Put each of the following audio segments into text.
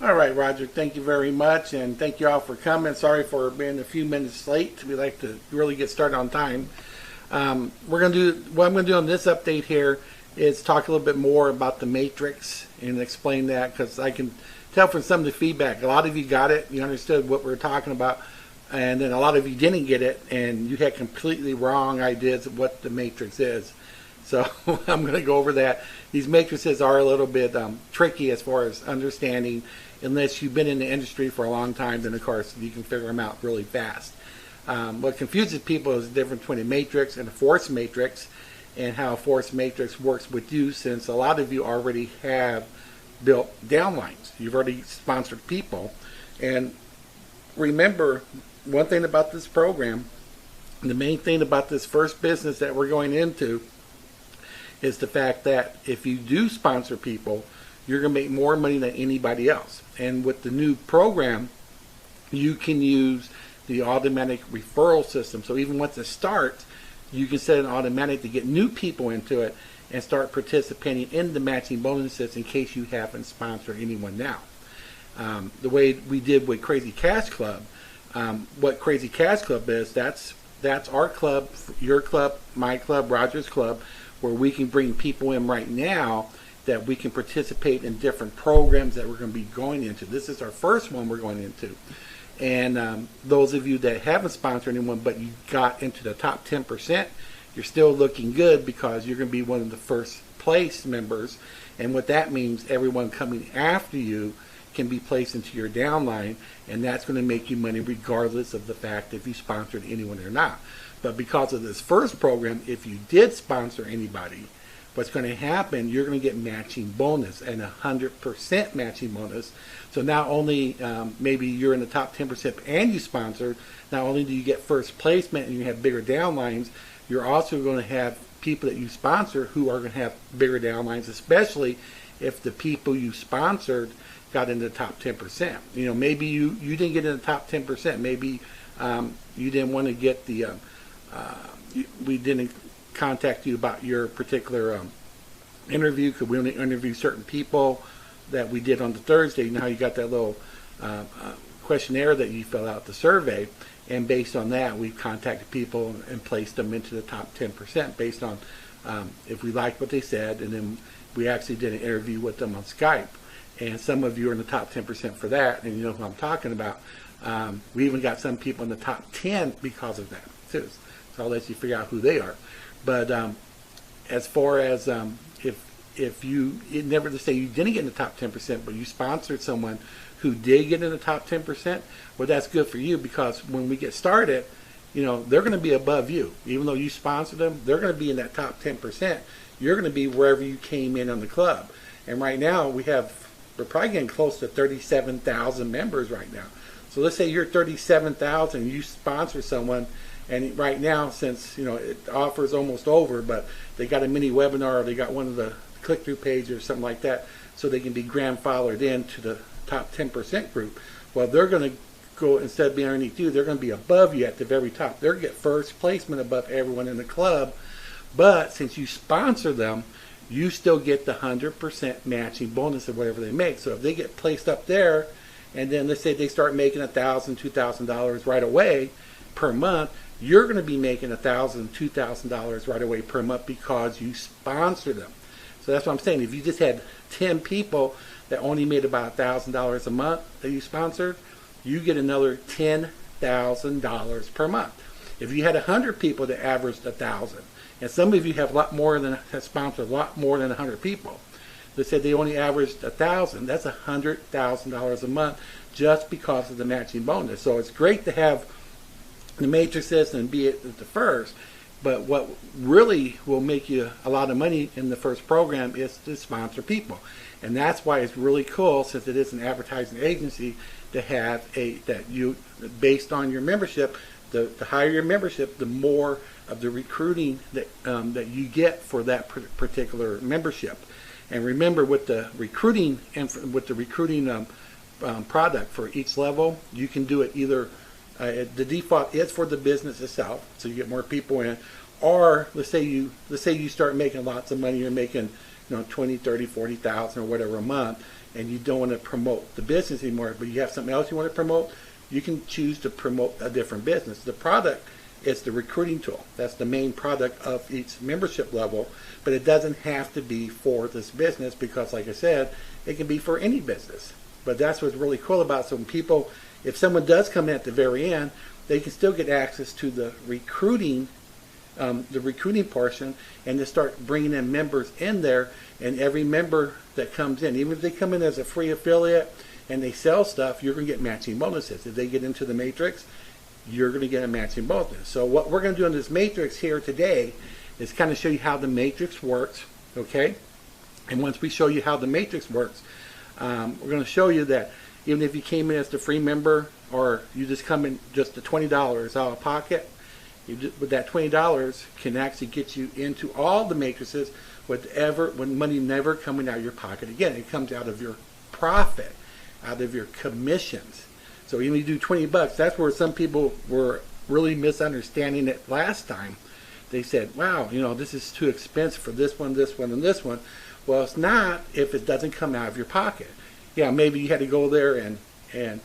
All right, Roger, thank you very much, and thank you all for coming. Sorry for being a few minutes late. We like to really get started on time. We're going to do what I'm going to do on this update here is talk a little bit more about the matrix and explain that, because I can tell from some of the feedback, a lot of you got it, you understood what we were talking about, and then a lot of you didn't get it, and you had completely wrong ideas of what the matrix is. So I'm going to go over that. These matrices are a little bit tricky as far as understanding. Unless you've been in the industry for a long time, then of course you can figure them out really fast. What confuses people is the difference between a matrix and a force matrix, and how a force matrix works with you, since a lot of you already have built downlines. You've already sponsored people. And remember, one thing about this program, the main thing about this first business that we're going into, is the fact that if you do sponsor people, you're going to make more money than anybody else. And with the new program, you can use the automatic referral system. So even once it starts, you can set an automatic to get new people into it and start participating in the matching bonuses in case you haven't sponsored anyone now. The way we did with Crazy Cash Club, what Crazy Cash Club is, that's our club, your club, my club, Roger's club, where we can bring people in right now that we can participate in different programs that we're going to be going into. This is our first one we're going into. And those of you that haven't sponsored anyone but you got into the top 10%, you're still looking good, because you're going to be one of the first place members. And what that means, everyone coming after you can be placed into your downline, and that's going to make you money regardless of the fact if you sponsored anyone or not. But because of this first program, if you did sponsor anybody, what's going to happen, you're going to get matching bonus, and 100% matching bonus. So not only maybe you're in the top 10% and you sponsored, not only do you get first placement and you have bigger downlines, you're also going to have people that you sponsor who are going to have bigger downlines, especially if the people you sponsored got into the top 10%. You know, maybe you didn't get in the top 10%. Maybe you didn't want to get the, we didn't contact you about your particular interview, because we only interview certain people that we did on the Thursday. You know how you got that little questionnaire that you fill out, the survey, and based on that we contacted people and placed them into the top 10% based on if we liked what they said, and then we actually did an interview with them on Skype, and some of you are in the top 10% for that, and you know who I'm talking about. We even got some people in the top 10 because of that too, so I'll let you figure out who they are. But as far as if you never to say you didn't get in the top 10%, but you sponsored someone who did get in the top 10%, well, that's good for you, because when we get started, you know, they're going to be above you. Even though you sponsored them, they're going to be in that top 10%. You're going to be wherever you came in on the club. And right now we're probably getting close to 37,000 members right now. So let's say you're 37,000, you sponsor someone, and right now, since, you know, it offers almost over, but they got a mini webinar, or they got one of the click-through pages or something like that, so they can be grandfathered into the top 10% group. Well, they're going to go, instead of being underneath you, they're going to be above you at the very top. They're going to get first placement above everyone in the club. But since you sponsor them, you still get the 100% matching bonus of whatever they make. So if they get placed up there, and then let's say they start making $1,000, $2,000 right away per month, you're going to be making $1,000, $2,000 right away per month, because you sponsor them. So that's what I'm saying. If you just had 10 people that only made about $1,000 a month that you sponsored, you get another $10,000 per month. If you had 100 people that averaged 1,000, and some of you have sponsored a lot more than 100 people, that said they only averaged 1,000, that's $100,000 a month just because of the matching bonus. So it's great to have the matrices and be at the first, but what really will make you a lot of money in the first program is to sponsor people. And that's why it's really cool, since it is an advertising agency, to have based on your membership, the higher your membership, the more of the recruiting that you get for that particular membership. And remember, with the recruiting product for each level, you can do it either the default is for the business itself, so you get more people in, or let's say you start making lots of money, you're making 20, 30, 40,000 or whatever a month, and you don't want to promote the business anymore, but you have something else you want to promote, you can choose to promote a different business. The product is the recruiting tool. That's the main product of each membership level, but it doesn't have to be for this business because, like I said, it can be for any business. But that's what's really cool about it. So when people, if someone does come in at the very end, they can still get access to the recruiting portion, and to start bringing in members in there. And every member that comes in, even if they come in as a free affiliate and they sell stuff, you're going to get matching bonuses. If they get into the matrix, you're going to get a matching bonus. So what we're going to do in this matrix here today is kind of show you how the matrix works, okay? And once we show you how the matrix works, we're going to show you that even if you came in as the free member, or you just come in just the $20 out of pocket, with that $20 can actually get you into all the matrices with money never coming out of your pocket. Again, it comes out of your profit, out of your commissions. So even if you do 20 bucks, that's where some people were really misunderstanding it last time. They said, wow, this is too expensive for this one, and this one. Well, it's not if it doesn't come out of your pocket. Yeah, maybe you had to go there and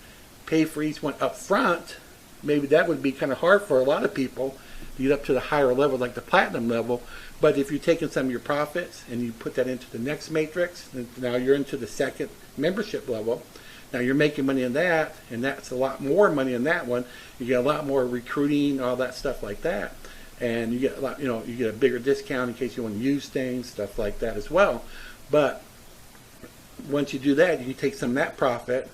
pay for each one up front. Maybe that would be kind of hard for a lot of people to get up to the higher level, like the platinum level. But if you're taking some of your profits and you put that into the next matrix, and now you're into the second membership level. Now you're making money in that, and that's a lot more money in that one. You get a lot more recruiting, all that stuff like that, and you get a lot. You get a bigger discount in case you want to use things, stuff like that as well. But once you do that, you can take some of that profit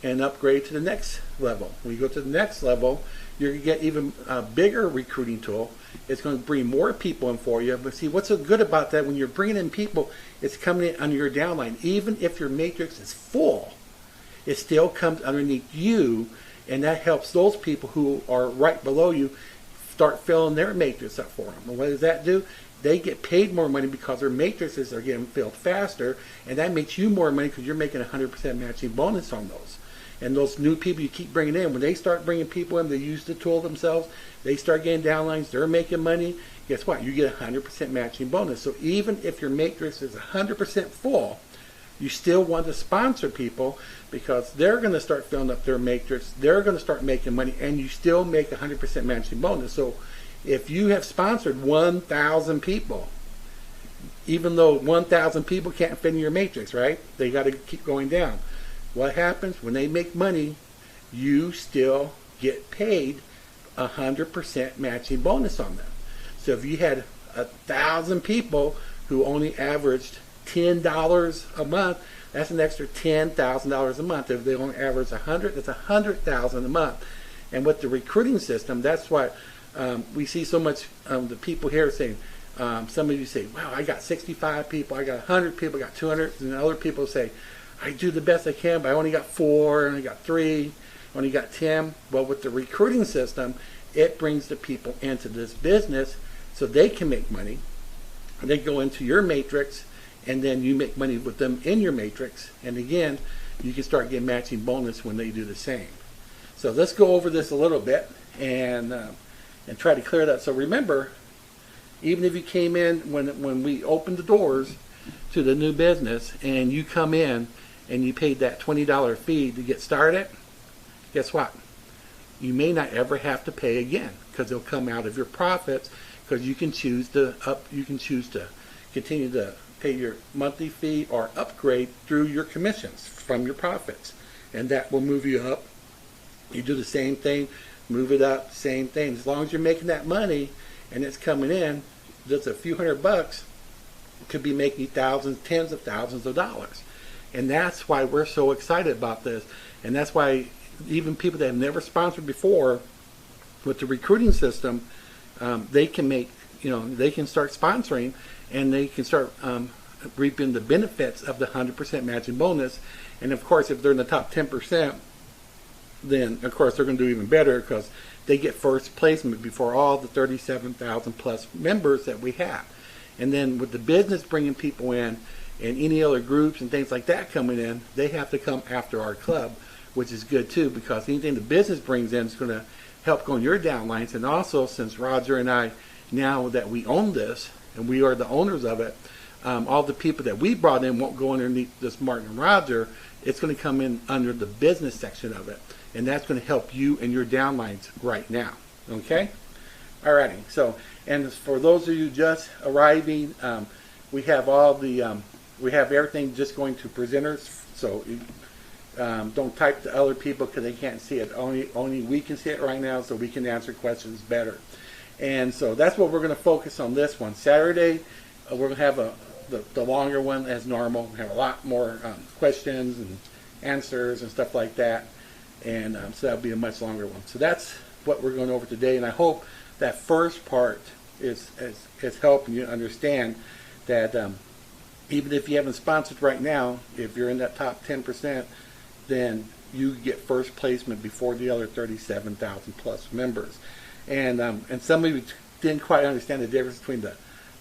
and upgrade to the next level. When you go to the next level, you're going to get even a bigger recruiting tool. It's going to bring more people in for you. But see, what's so good about that, when you're bringing in people, it's coming in under your downline. Even if your matrix is full, it still comes underneath you, and that helps those people who are right below you start filling their matrix up for them. And what does that do? They get paid more money because their matrices are getting filled faster, and that makes you more money because you're making 100% matching bonus on those. And those new people you keep bringing in, when they start bringing people in, they use the tool themselves, they start getting downlines, they're making money, guess what? You get 100% matching bonus. So even if your matrix is 100% full, you still want to sponsor people because they're going to start filling up their matrix, they're going to start making money, and you still make 100% matching bonus. So if you have sponsored 1,000 people, even though 1,000 people can't fit in your matrix, right? They got to keep going down. What happens when they make money? You still get paid 100% matching bonus on them. So if you had 1,000 people who only averaged $10 a month, that's an extra $10,000 a month. If they only average 100, that's 100,000 a month. And with the recruiting system, that's why we see so much the people here saying, some of you say, wow, I got 65 people, I got 100 people, I got 200, and other people say, I do the best I can, but I only got 4, I only got 3, I only got 10. Well, with the recruiting system, it brings the people into this business so they can make money. They go into your matrix, and then you make money with them in your matrix. And again, you can start getting matching bonus when they do the same. So let's go over this a little bit and try to clear that. So remember, even if you came in when we opened the doors to the new business and you come in and you paid that $20 fee to get started, guess what? You may not ever have to pay again because it'll come out of your profits, because you can choose to continue to pay your monthly fee or upgrade through your commissions from your profits, and that will move you up. You do the same thing, move it up, same thing. As long as you're making that money and it's coming in, just a few $100 could be making thousands, tens of thousands of dollars. And that's why we're so excited about this. And that's why even people that have never sponsored before, with the recruiting system, they can make, they can start sponsoring, and they can start reaping the benefits of the 100% matching bonus. And of course, if they're in the top 10%, then of course they're going to do even better because they get first placement before all the 37,000 plus members that we have. And then with the business bringing people in and any other groups and things like that coming in, they have to come after our club, which is good too, because anything the business brings in is going to help go on your downlines. And also, since Roger and I, now that we own this and we are the owners of it, all the people that we brought in won't go underneath this Martin and Roger. It's going to come in under the business section of it, and that's going to help you and your downlines right now. Okay? Alrighty. So, and for those of you just arriving, we have all the we have everything just going to presenters. So don't type to other people because they can't see it. Only we can see it right now, so we can answer questions better. And so that's what we're going to focus on this one. Saturday, we're going to have the longer one as normal. We have a lot more questions and answers and stuff like that. And so that'll be a much longer one. So that's what we're going over today. And I hope that first part is helping you understand that even if you haven't sponsored right now, if you're in that top 10%, then you get first placement before the other 37,000 plus members. And some of you didn't quite understand the difference between the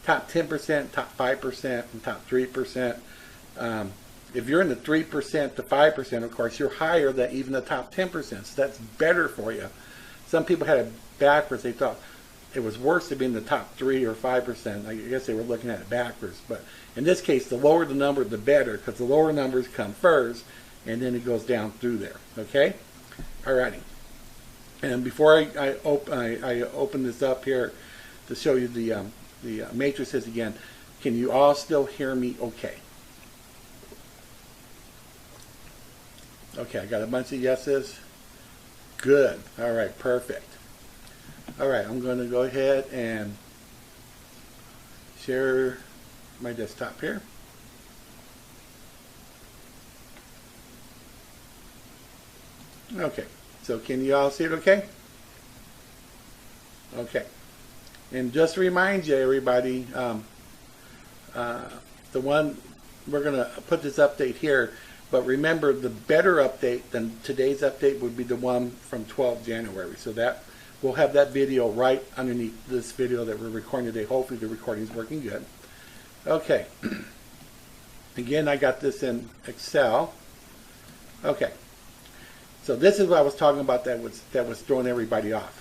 top 10%, top 5%, and top 3%. If you're in the 3% to 5%, of course, you're higher than even the top 10%. So that's better for you. Some people had it backwards. They thought it was worse to be in the top 3 or 5%. I guess they were looking at it backwards. But in this case, the lower the number, the better, because the lower numbers come first, and then it goes down through there. Okay? Alrighty. And before I open this up here to show you the matrices again, can you all still hear me okay? Okay, I got a bunch of yeses. Good. All right, perfect. All right, I'm going to go ahead and share my desktop here. Okay, so can you all see it okay? Okay. And just to remind you, everybody, the one, we're going to put this update here, but remember the better update than today's update would be the one from 12 January. So that we'll have that video right underneath this video that we're recording today. Hopefully the recording is working good. Okay. Again, I got this in Excel. Okay. So this is what I was talking about that was throwing everybody off.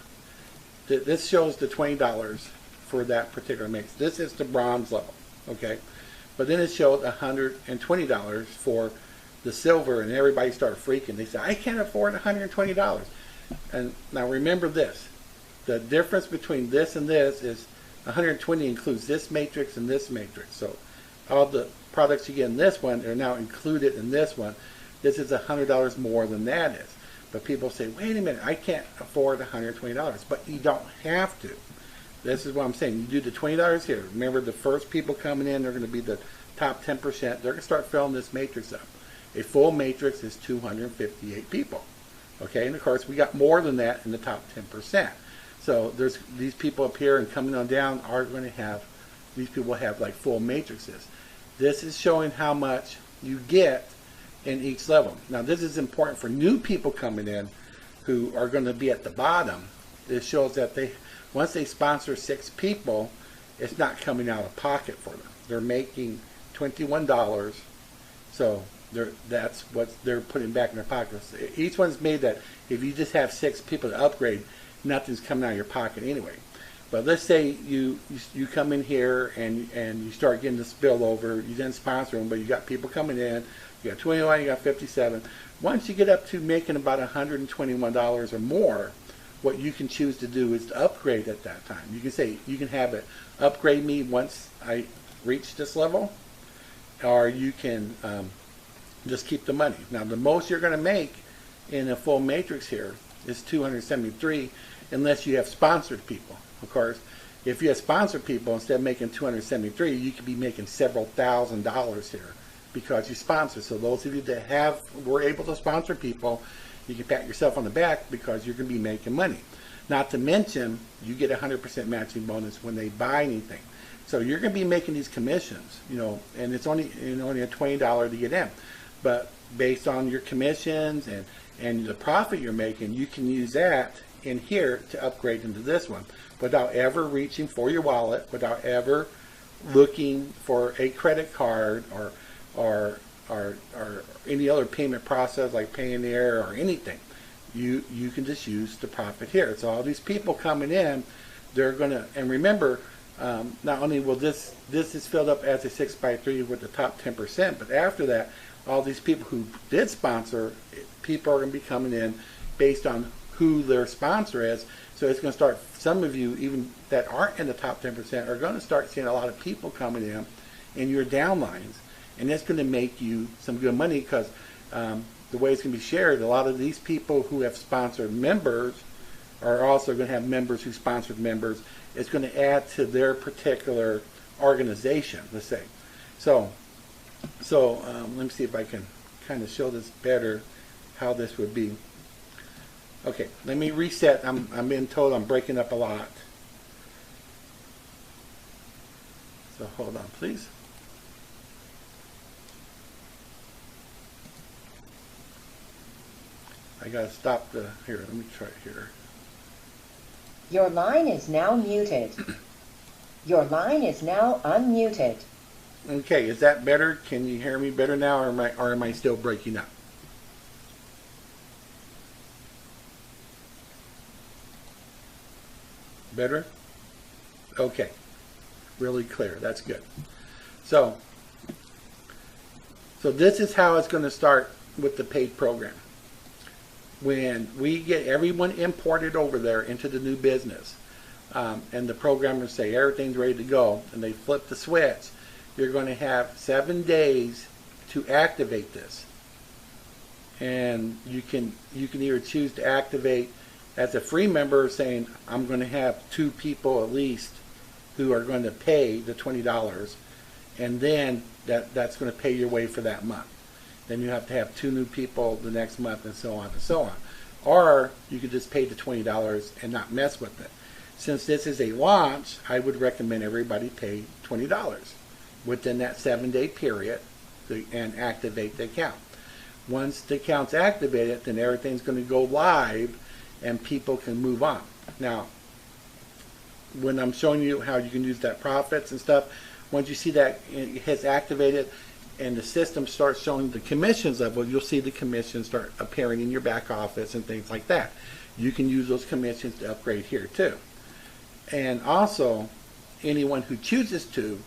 This shows the $20 for that particular mix. This is the bronze level, okay? But then it showed $120 for the silver, and everybody started freaking. They said, I can't afford $120. And now remember this. The difference between this and this is 120 includes this matrix and this matrix. So all the products you get in this one are now included in this one. This is $100 more than that is. But people say, wait a minute, I can't afford $120. But you don't have to. This is what I'm saying. You do the $20 here. Remember, the first people coming in, they're going to be the top 10%. They're going to start filling this matrix up. A full matrix is 258 people. Okay, and of course, we got more than that in the top 10%. So there's these people up here and coming on down are going to have, these people have like full matrices. This is showing how much you get in each level. Now this is important for new people coming in who are going to be at the bottom. It shows that once they sponsor 6 people, it's not coming out of pocket for them. They're making $21, so that's what they're putting back in their pockets. Each one's made that if you just have 6 people to upgrade, nothing's coming out of your pocket anyway. But let's say you come in here and you start getting the spillover. You didn't sponsor them, but you got people coming in. You got 21, you got 57. Once you get up to making about $121 or more, what you can choose to do is to upgrade at that time. You can say, you can have it upgrade me once I reach this level, or you can just keep the money. Now the most you're going to make in a full matrix here is $273 unless you have sponsored people. Of course, if you have sponsored people, instead of making $273, you could be making several $1,000s here because you sponsor. So those of you that were able to sponsor people, you can pat yourself on the back because you're going to be making money. Not to mention, you get a 100% matching bonus when they buy anything. So you're going to be making these commissions, and it's only a $20 to get in. But based on your commissions and the profit you're making, you can use that in here to upgrade into this one without ever reaching for your wallet, without ever looking for a credit card or any other payment process like Payoneer or anything. You can just use the profit here. So all these people coming in, they're gonna, and remember, not only will this is filled up as a 6x3 with the top 10%, but after that, all these people who did sponsor, people are going to be coming in based on who their sponsor is. So it's going to start, some of you even that aren't in the top 10% are going to start seeing a lot of people coming in your downlines. And that's going to make you some good money because the way it's going to be shared, a lot of these people who have sponsored members are also going to have members who sponsored members. It's going to add to their particular organization, let's say. So let me see if I can kind of show this better, how this would be. Okay, let me reset. I'm being told I'm breaking up a lot. So hold on, please. I gotta stop the, here, let me try it here. Your line is now muted. Your line is now unmuted. Okay, is that better? Can you hear me better now, or am I still breaking up? Better? Okay. Really clear. That's good. So this is how it's going to start with the paid program. When we get everyone imported over there into the new business, and the programmers say everything's ready to go, and they flip the switch, you're going to have 7 days to activate this. And you can either choose to activate as a free member, saying I'm going to have 2 people at least who are going to pay the $20, and then that's going to pay your way for that month. Then you have to have 2 new people the next month, and so on and so on. Or you could just pay the $20 and not mess with it. Since this is a launch, I would recommend everybody pay $20 within that 7-day period and activate the account. Once the account's activated, then everything's going to go live and people can move on. Now, when I'm showing you how you can use that profits and stuff, once you see that it has activated and the system starts showing the commissions level, you'll see the commissions start appearing in your back office and things like that. You can use those commissions to upgrade here too. And also, anyone who chooses to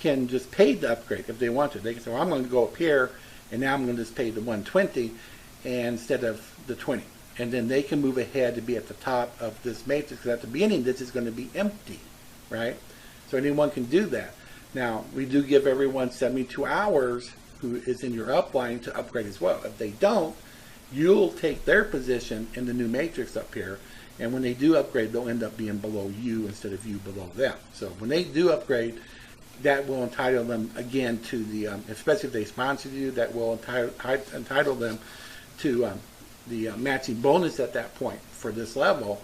can just pay the upgrade if they want to. They can say, well, I'm going to go up here and now I'm going to just pay the 120 instead of the 20. And then they can move ahead to be at the top of this matrix, because at the beginning this is going to be empty, right? So anyone can do that. Now, we do give everyone 72 hours who is in your upline to upgrade as well. If they don't, you'll take their position in the new matrix up here, and when they do upgrade, they'll end up being below you instead of you below them. So when they do upgrade, that will entitle them again to the, especially if they sponsored you, that will entitle them to the matching bonus at that point for this level.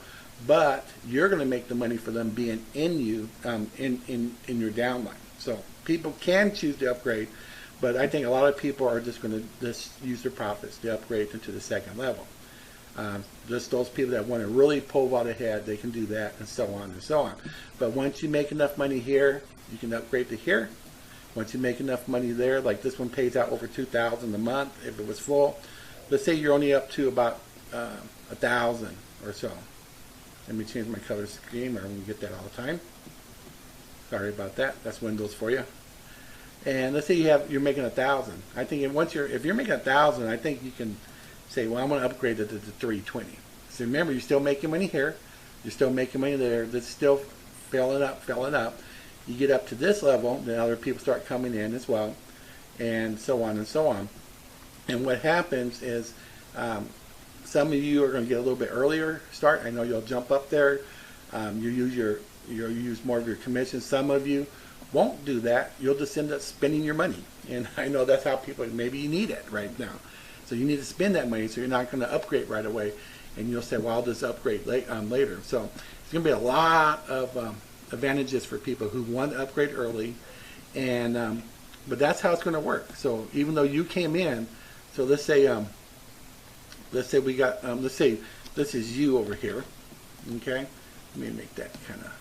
But you're going to make the money for them being in you, in your downline. So people can choose to upgrade, but I think a lot of people are just going to just use their profits to upgrade into the second level. Just those people that want to really pull out ahead, they can do that, and so on and so on. But once you make enough money here, you can upgrade to here. Once you make enough money there, like this one pays out over $2,000 a month if it was full. Let's say you're only up to about 1,000 or so. Let me change my color scheme, or I'm going to get that all the time. Sorry about that. That's Windows for you. And let's say you're making 1,000. I think if you're making 1,000, I think you can say, well, I'm going to upgrade it to the 320. So remember, you're still making money here. You're still making money there. That's still filling up. You get up to this level, then other people start coming in as well, and so on and so on. And what happens is some of you are going to get a little bit earlier start. I know you'll jump up there. You'll use more of your commission. Some of you won't do that. You'll just end up spending your money. And I know that's how people, maybe you need it right now. So you need to spend that money, so you're not going to upgrade right away. And you'll say, well, I'll just upgrade later. So it's going to be a lot of advantages for people who want to upgrade early. And but that's how it's going to work. So even though you came in, so let's say we got, let's say this is you over here, okay? Let me make that kind of,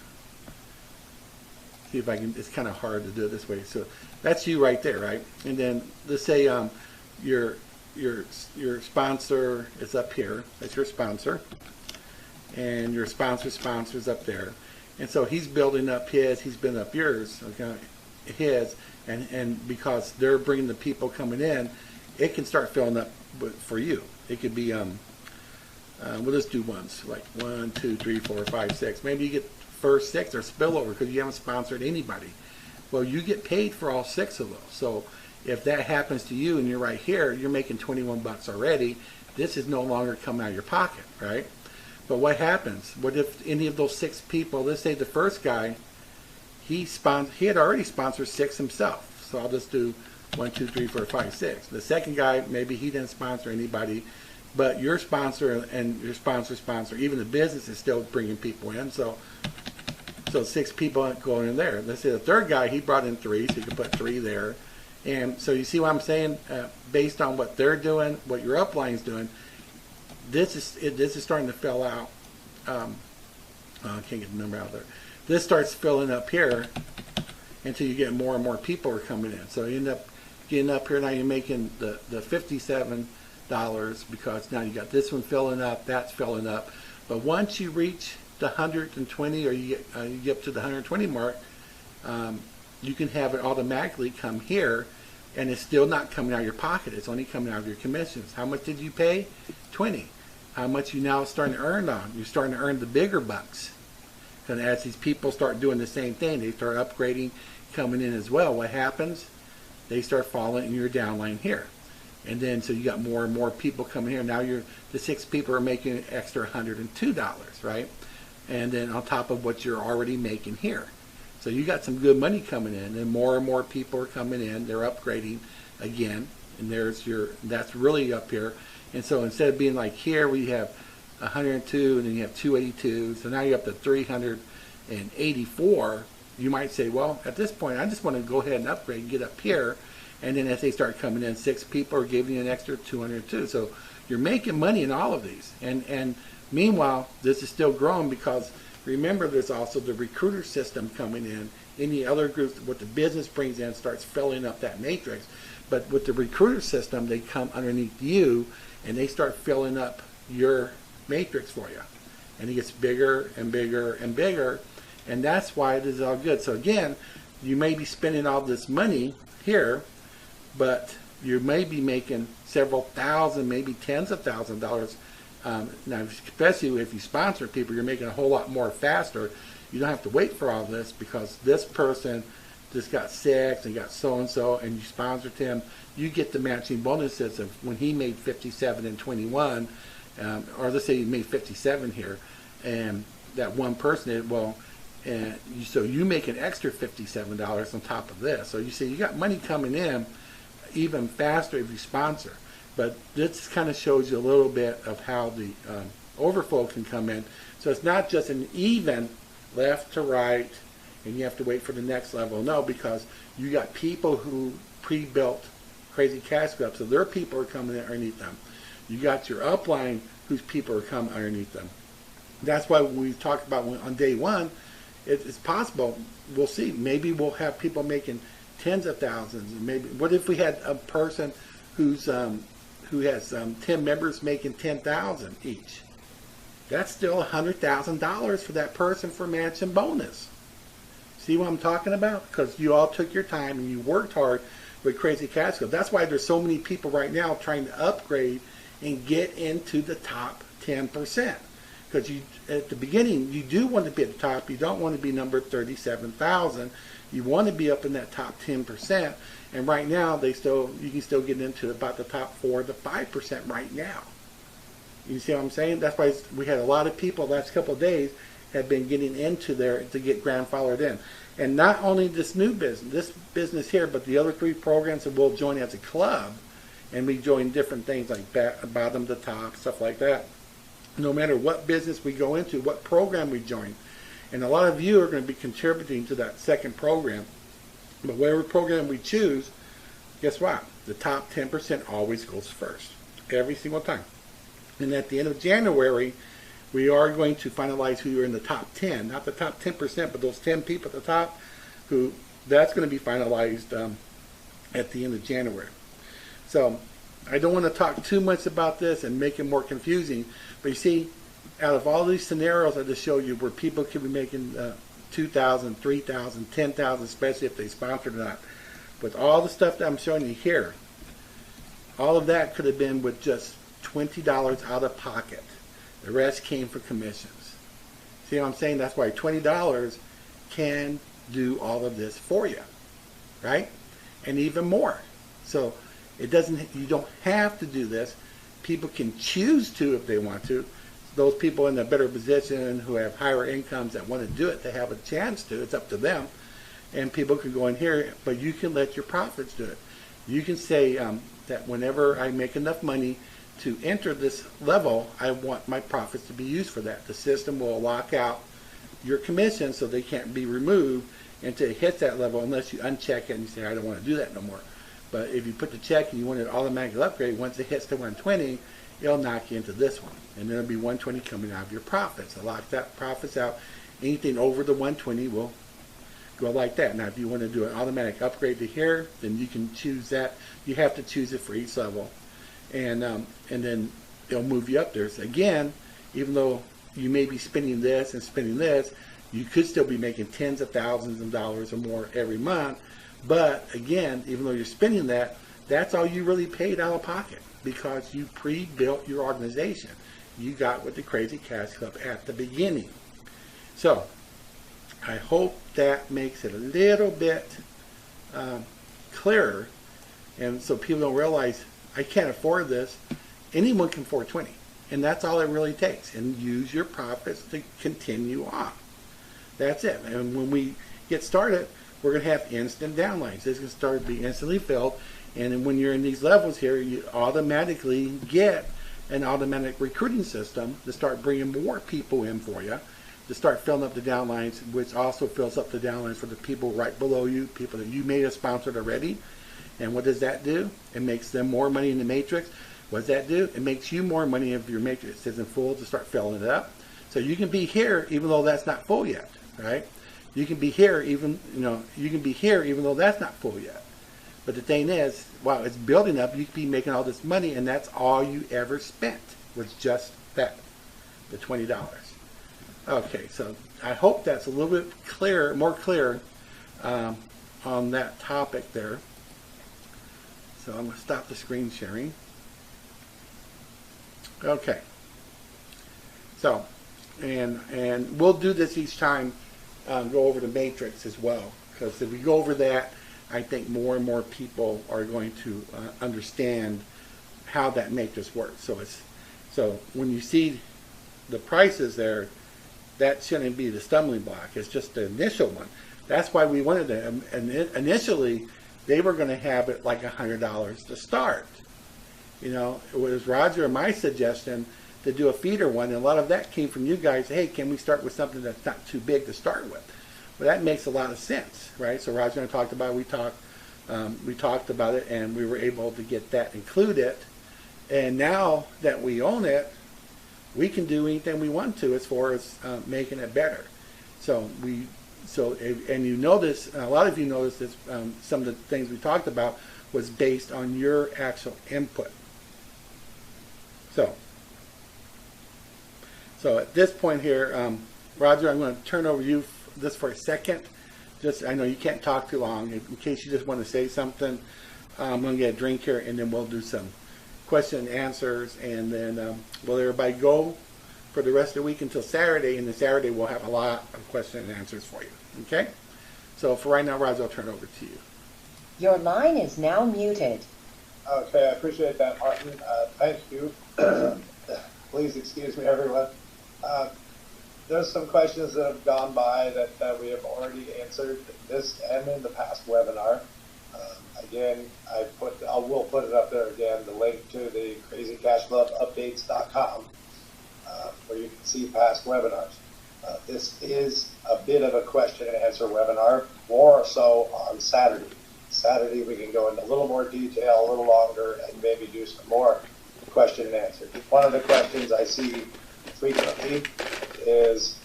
see if I can, it's kind of hard to do it this way. So that's you right there, right? And then let's say your sponsor is up here. That's your sponsor. And your sponsor's up there. And so he's building up his, he's building up yours, okay, his, and because they're bringing the people coming in, it can start filling up for you. It could be, we'll just do ones, like 1, 2, 3, 4, 5, 6. Maybe you get first 6 or spillover because you haven't sponsored anybody. Well, you get paid for all 6 of those. So if that happens to you and you're right here, you're making 21 bucks already. This is no longer coming out of your pocket, right? But what happens? What if any of those 6 people, let's say the first guy, he had already sponsored 6 himself. So I'll just do 1, 2, 3, 4, 5, 6. The second guy, maybe he didn't sponsor anybody, but your sponsor and your sponsor, even the business is still bringing people in. So 6 people going in there. Let's say the third guy, he brought in 3, so you can put 3 there. And so you see what I'm saying? Based on what they're doing, what your upline's doing, this is starting to fill out. I can't get the number out there. This starts filling up here until you get more and more people are coming in. So you end up getting up here now. You're making the $57 because now you got this one filling up, that's filling up. But once you reach the 120 or you get up to the 120 mark, you can have it automatically come here, and it's still not coming out of your pocket. It's only coming out of your commissions. How much did you pay? 20. How much you now starting to earn on? You're starting to earn the bigger bucks. And as these people start doing the same thing, they start upgrading, coming in as well. What happens? They start falling in your downline here. And then so you got more and more people coming here. Now the 6 people are making an extra $102, right? And then on top of what you're already making here. So you got some good money coming in, and more people are coming in. They're upgrading again, and that's really up here. And so instead of being like here, we have 102, and then you have 282. So now you're up to 384. You might say, well, at this point, I just want to go ahead and upgrade and get up here. And then as they start coming in, 6 people are giving you an extra 202. So you're making money in all of these. And meanwhile, this is still growing because remember, there's also the recruiter system coming in. Any other groups, what the business brings in starts filling up that matrix. But with the recruiter system, they come underneath you and they start filling up your matrix for you. And it gets bigger and bigger and bigger. And that's why it is all good. So again, you may be spending all this money here, but you may be making several thousand, maybe tens of thousands of dollars. Now, especially if you sponsor people, you're making a whole lot more faster. You don't have to wait for all this because this person just got 6 and got so-and-so, and you sponsored him. You get the matching bonuses of when he made 57 and 21, or let's say he made 57 here, and that one person, so you make an extra $57 on top of this. So you see, you got money coming in even faster if you sponsor. But this kind of shows you a little bit of how the overflow can come in. So it's not just an even left to right, and you have to wait for the next level. No, because you got people who pre-built Crazy Cash Club, so their people are coming in underneath them. You got your upline whose people are coming underneath them. That's why when we talked about on day 1, it's possible. We'll see. Maybe we'll have people making tens of thousands. Maybe what if we had a person who has 10 members making $10,000 each? That's still $100,000 for that person for match and bonus. See what I'm talking about? Because you all took your time and you worked hard with Crazy Cash Club. That's why there's so many people right now trying to upgrade and get into the top 10%. Because at the beginning, you do want to be at the top. You don't want to be number 37,000. You want to be up in that top 10%. And right now, you can still get into about the top 4 to 5% right now. You see what I'm saying? That's why we had a lot of people the last couple of days have been getting into there to get grandfathered in. And not only this business here, but the other 3 programs that we'll join as a club, and we join different things like bottom to top, stuff like that. No matter what business we go into, what program we join. And a lot of you are going to be contributing to that second program. But whatever program we choose, guess what? The top 10% always goes first, every single time. And at the end of January, we are going to finalize who are in the top 10. Not the top 10%, but those 10 people at the top, that's going to be finalized at the end of January. So I don't want to talk too much about this and make it more confusing. But you see, out of all these scenarios I just showed you where people could be making 2,000, 3,000, 10,000, especially if they sponsored or not, with all the stuff that I'm showing you here, all of that could have been with just $20 out of pocket. The rest came from commissions. See what I'm saying? That's why $20 can do all of this for you, right? And even more. So it doesn't. You don't have to do this. People can choose to if they want to. Those people in a better position who have higher incomes that want to do it, they have a chance to. It's up to them. And people can go in here, but you can let your profits do it. You can say that whenever I make enough money to enter this level, I want my profits to be used for that. The system will lock out your commission so they can't be removed until it hits that level unless you uncheck it and you say, I don't want to do that no more. But if you put the check and you want it automatically upgrade, once it hits to 120, it'll knock you into this one. And then it'll be 120 coming out of your profits. It'll lock that profits out. Anything over the 120 will go like that. Now, if you want to do an automatic upgrade to here, then you can choose that. You have to choose it for each level. And then it'll move you up there. So again, even though you may be spending this and spending this, you could still be making tens of thousands of dollars or more every month. But again, even though you're spending that, that's all you really paid out of pocket because you pre-built your organization. You got with the Crazy Cash Club at the beginning. So I hope that makes it a little bit clearer, and so people don't realize I can't afford this. Anyone can afford 20, and that's all it really takes. And use your profits to continue on. That's it. And when we get started, we're going to have instant downlines. It's going to start to be instantly filled. And then when you're in these levels here, you automatically get an automatic recruiting system to start bringing more people in for you, to start filling up the downlines, which also fills up the downlines for the people right below you, people that you may have sponsored already. And what does that do? It makes them more money in the matrix. What does that do? It makes you more money if your matrix isn't full to start filling it up. So you can be here even though that's not full yet, right? You can be here even though that's not full yet. But the thing is, while it's building up, you could be making all this money, and that's all you ever spent was just that, the $20. Okay, so I hope that's a little bit clearer, more clear on that topic there. So I'm going to stop the screen sharing. Okay. So, and we'll do this each time, go over the matrix as well, because if we go over that, I think more and more people are going to understand how that matrix works. So when you see the prices there, that shouldn't be the stumbling block. It's just the initial one. That's why we wanted to. And initially, they were going to have it like $100 to start. You know, it was Roger and my suggestion to do a feeder one, and a lot of that came from you guys. Hey, can we start with something that's not too big to start with? Well, that makes a lot of sense, right? So Roger and I talked about it. We talked about it, and we were able to get that included. And now that we own it, we can do anything we want to as far as making it better. And you notice, a lot of you noticed that some of the things we talked about was based on your actual input. So at this point here, Roger, I'm going to turn over you this for a second. I know you can't talk too long. In case you just want to say something, I'm going to get a drink here, and then we'll do some question and answers, and then we'll everybody go for the rest of the week until Saturday, and then Saturday we'll have a lot of question and answers for you. Okay? So for right now, Roger, I'll turn it over to you. Your line is now muted. Okay, I appreciate that, Martin. Thank you. Please excuse me, everyone. There's some questions that have gone by that we have already answered this and in the past webinar. Again, I will put it up there again, the link to the crazycashclubupdates.com, where you can see past webinars. This is a bit of a question and answer webinar, more so on Saturday. Saturday we can go into a little more detail, a little longer, and maybe do some more question and answer. One of the questions I see frequently is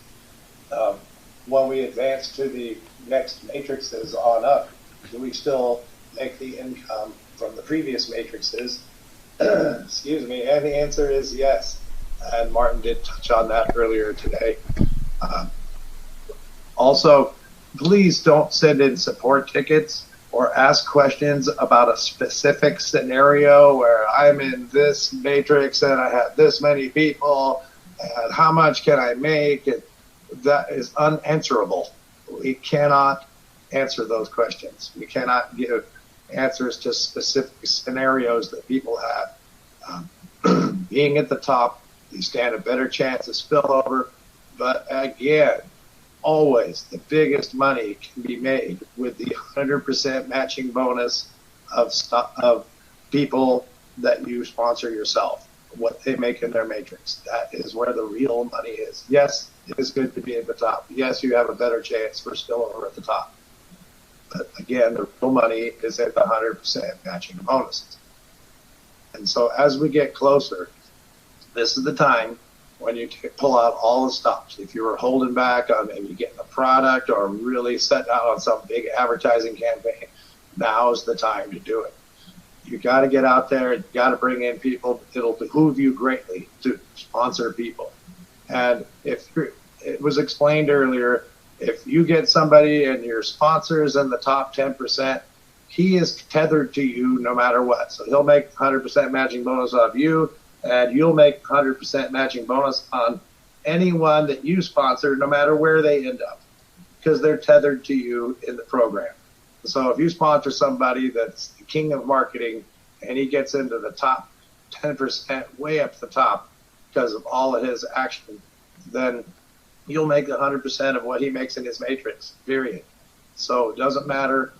when we advance to the next matrices on up, do we still make the income from the previous matrices? Excuse me, and the answer is yes. and Martin did touch on that earlier today. Also, please don't send in support tickets or ask questions about a specific scenario where I'm in this matrix and I have this many people and how much can I make? That is unanswerable. We cannot answer those questions. We cannot give answers to specific scenarios that people have. Being at the top, you stand a better chance of spillover. But again, always the biggest money can be made with the 100% matching bonus of people that you sponsor yourself, what they make in their matrix. That is where the real money is. Yes, it is good to be at the top. Yes, you have a better chance for spillover at the top. But again, the real money is at the 100% matching bonuses. And so as we get closer, this is the time when you pull out all the stops. If you were holding back on maybe getting a product or really set out on some big advertising campaign, now is the time to do it. You got to get out there. You got to bring in people. It'll behoove you greatly to sponsor people. And it was explained earlier, if you get somebody and your sponsors in the top 10%, he is tethered to you no matter what. So he'll make 100% matching bonus off you, and you'll make 100% matching bonus on anyone that you sponsor, no matter where they end up, because they're tethered to you in the program. So if you sponsor somebody that's the king of marketing and he gets into the top 10%, way up to the top because of all of his action, then you'll make 100% of what he makes in his matrix, period. So it doesn't matter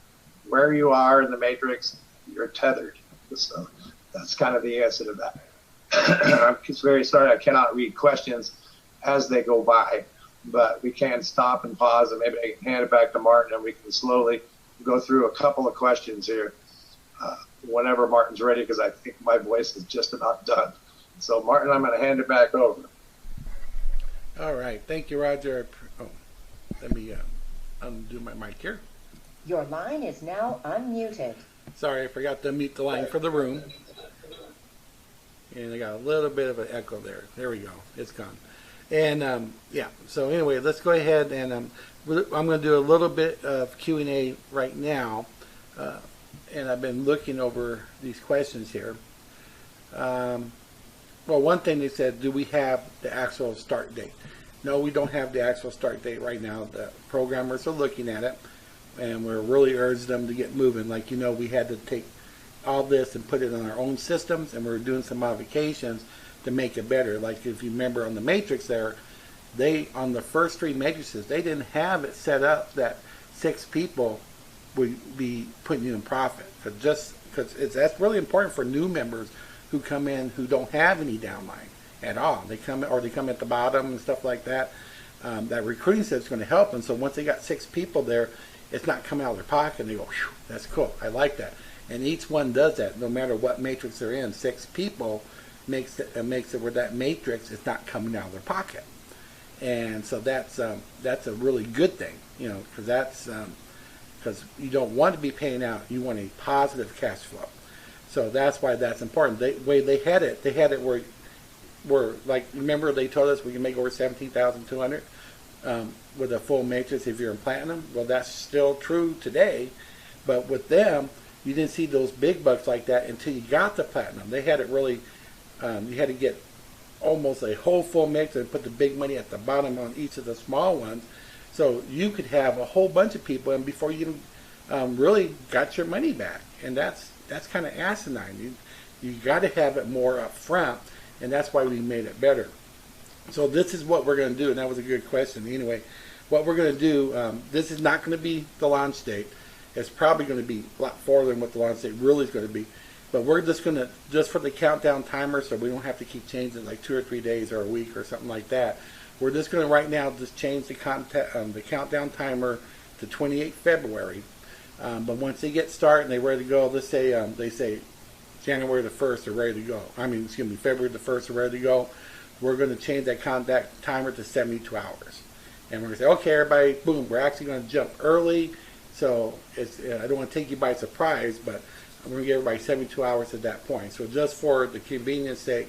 where you are in the matrix, you're tethered. So that's kind of the answer to that. I'm just very sorry I cannot read questions as they go by, but we can stop and pause, and maybe I can hand it back to Martin and we can slowly go through a couple of questions here whenever Martin's ready, because I think my voice is just about done. So Martin, I'm going to hand it back over. All right. Thank you, Roger. Oh, let me undo my mic here. Your line is now unmuted. Sorry, I forgot to mute the line for the room. And I got a little bit of an echo there. There we go. It's gone. And yeah, so anyway, let's go ahead and I'm going to do a little bit of Q&A right now. And I've been looking over these questions here. Well, one thing they said, do we have the actual start date? No, we don't have the actual start date right now. The programmers are looking at it, and we're really urging them to get moving. Like, you know, we had to take all this and put it on our own systems, and we're doing some modifications to make it better. Like, if you remember on the matrix there, they, on the first 3 matrices, they didn't have it set up that 6 people would be putting you in profit. Because that's really important for new members who come in who don't have any downline at all. They come at the bottom and stuff like that. That recruiting set is going to help them. So once they got 6 people there, it's not coming out of their pocket. And they go, "Whew, that's cool. I like that." And each one does that, no matter what matrix they're in. 6 people makes it where that matrix is not coming out of their pocket. And so that's a really good thing, you know, because you don't want to be paying out. You want a positive cash flow. So that's why that's important. The way they had it where like, remember they told us we can make over 17,200 with a full matrix if you're in platinum. Well, that's still true today, but with them, you didn't see those big bucks like that until you got the platinum. They had it really. You had to get almost a whole full matrix and put the big money at the bottom on each of the small ones, so you could have a whole bunch of people, and before you really got your money back. And that's kind of asinine. You got to have it more up front, and that's why we made it better. So this is what we're going to do, and that was a good question. Anyway, what we're going to do, this is not going to be the launch date. It's probably going to be a lot farther than what the launch date really is going to be. But we're just going to, just for the countdown timer, so we don't have to keep changing like 2 or 3 days or a week or something like that. We're just going to right now just change the countdown timer to 28 February. But once they get started and they're ready to go, let's say they say January the 1st they're ready to go. February the 1st they're ready to go. We're going to change that countdown timer to 72 hours. And we're going to say, okay, everybody, boom, we're actually going to jump early. So I don't want to take you by surprise, but I'm going to give everybody 72 hours at that point. So just for the convenience sake,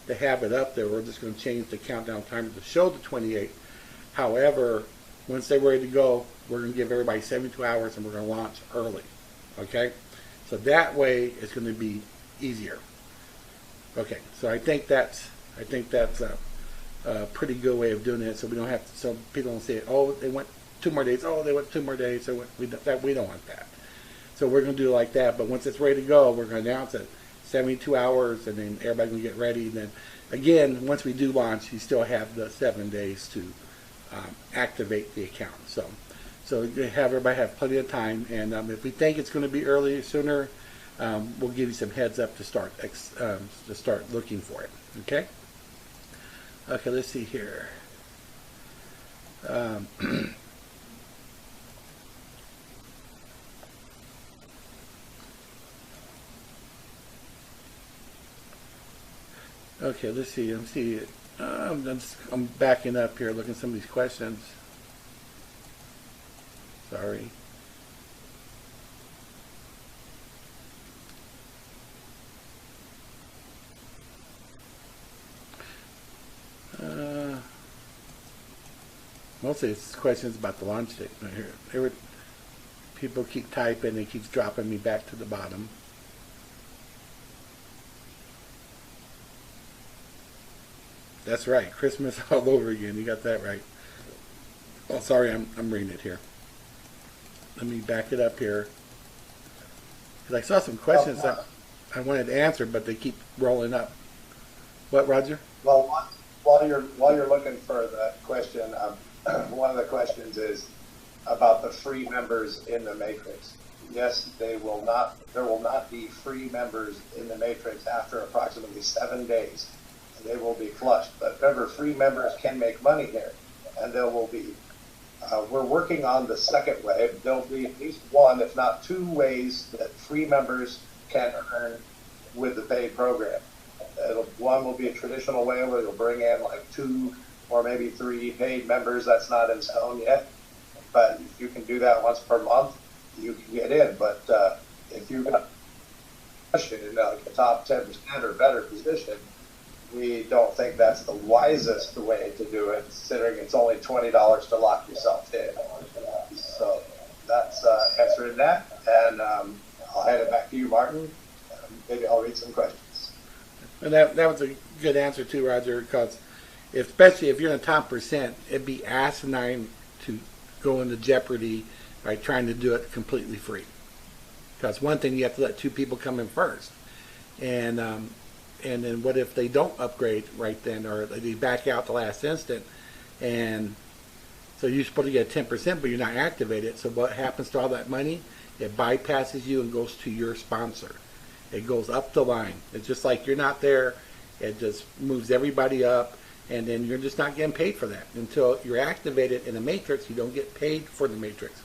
to have it up there. We're just going to change the countdown timer to show the 28. However, once they're ready to go, we're going to give everybody 72 hours and we're going to launch early. Okay? So that way it's going to be easier. Okay, so I think that's a pretty good way of doing it, so we don't have to, so people don't say, oh, they went 2 more days, oh, they went 2 more days, so we don't want that. So we're going to do it like that, but once it's ready to go, we're going to announce it 72 hours, and then everybody can get ready. And then, again, once we do launch, you still have the 7 days to activate the account. So you have everybody have plenty of time, and if we think it's going to be early sooner, we'll give you some heads up to start looking for it. Okay. Okay. Let's see here. Okay. Let's see. I'm backing up here, looking at some of these questions. Sorry. Mostly it's questions about the launch date. Here, people keep typing, it keeps dropping me back to the bottom. That's right, Christmas all over again. You got that right. Oh, sorry, I'm reading it here. Let me back it up here. Because I saw some questions that I wanted to answer, but they keep rolling up. What, Roger? Well, while you're looking for that question, one of the questions is about the free members in the matrix. Yes, there will not be free members in the matrix after approximately 7 days. They will be flushed. But remember, free members can make money here, and there will be. We're working on the second way. There'll be at least one, if not 2 ways that free members can earn with the paid program. One will be a traditional way where you'll bring in like 2 or maybe 3 paid members. That's not in stone yet, but if you can do that once per month, you can get in. But if you've got in a top 10% or better position, we don't think that's the wisest way to do it, considering it's only $20 to lock yourself in. So that's answering that, and I'll hand it back to you, Martin. Maybe I'll read some questions. And that was a good answer too, Roger, because especially if you're in the top percent, it'd be asinine to go into jeopardy by trying to do it completely free. Because one thing, you have to let 2 people come in first, and then what if they don't upgrade right then, or they back out the last instant, and so you're supposed to get 10%, but you're not activated. So what happens to all that money? It bypasses you and goes to your sponsor. It goes up the line. It's just like you're not there. It just moves everybody up, and then you're just not getting paid for that. Until you're activated in the matrix, you don't get paid for the matrix.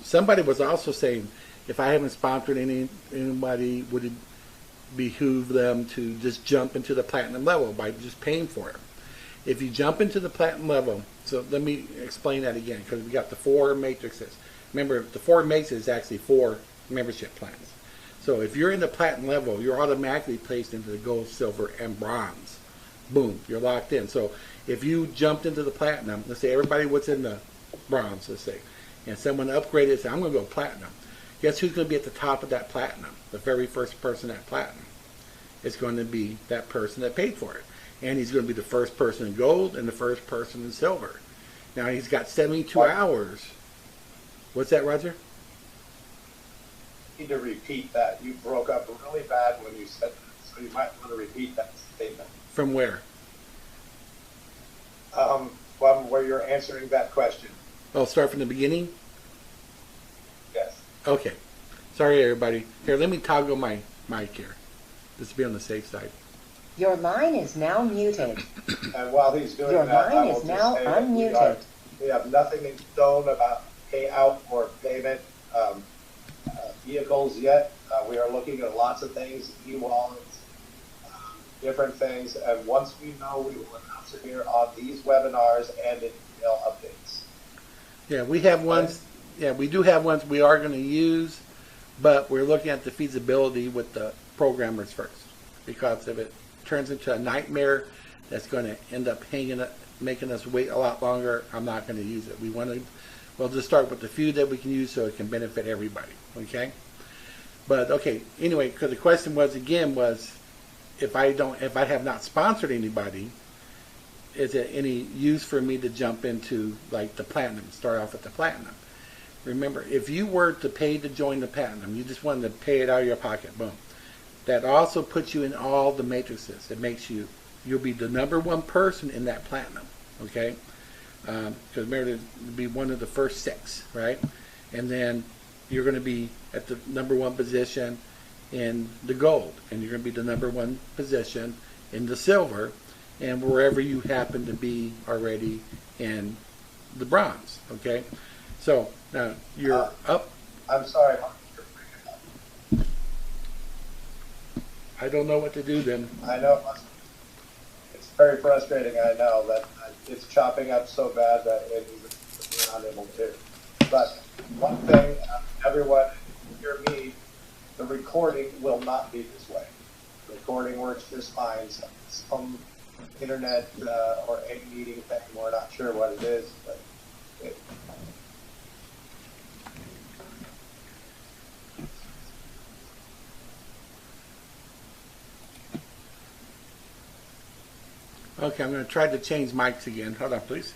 Somebody was also saying, if I haven't sponsored anybody, would it behoove them to just jump into the platinum level by just paying for it? If you jump into the platinum level, so let me explain that again, because we got the 4 matrices. Remember, the 4 matrices is actually 4 membership plans. So if you're in the platinum level, you're automatically placed into the gold, silver, and bronze. Boom, you're locked in. So if you jumped into the platinum, let's say everybody was in the bronze, let's say, and someone upgraded and said, I'm going to go platinum. Guess who's going to be at the top of that platinum? The very first person at platinum is going to be that person that paid for it. And he's going to be the first person in gold and the first person in silver. Now he's got 72 hours. What's that, Roger? I need to repeat that. You broke up really bad when you said that, so you might want to repeat that statement. From where? From where you're answering that question. Oh, start from the beginning? Yes. Okay. Sorry, everybody. Here, let me toggle my mic here. Just to be on the safe side. Your line is now muted. And while he's doing Your that, I line will is just now say that unmuted. we have nothing in stone about payout or payment vehicles yet. We are looking at lots of things, e-wallets, different things, and once we know, we will announce it here on these webinars and in email updates. Yeah, we have ones. Yeah, we do have ones we are going to use, but we're looking at the feasibility with the programmers first, because if it turns into a nightmare that's going to end up making us wait a lot longer, I'm not going to use it. We'll just start with the few that we can use so it can benefit everybody. Okay. But okay. Anyway, because the question was if I have not sponsored anybody, is it any use for me to jump into like the platinum? Start off at the platinum. Remember, if you were to pay to join the platinum, you just wanted to pay it out of your pocket. Boom. That also puts you in all the matrices. It makes you'll be the #1 person in that platinum. Okay. Because remember, to be one of the first 6, right? And then you're going to be at the #1 position in the gold, and you're going to be the #1 position in the silver, and wherever you happen to be already in the bronze. Okay, so now you're up. I'm sorry. I don't know what to do then. I know it's very frustrating. I know that it's chopping up so bad that we're not able to. But one thing, everyone, hear me, the recording will not be this way. The recording works just fine. Some internet or a meeting thing, we're not sure what it is, but Okay, I'm going to try to change mics again. Hold on, please.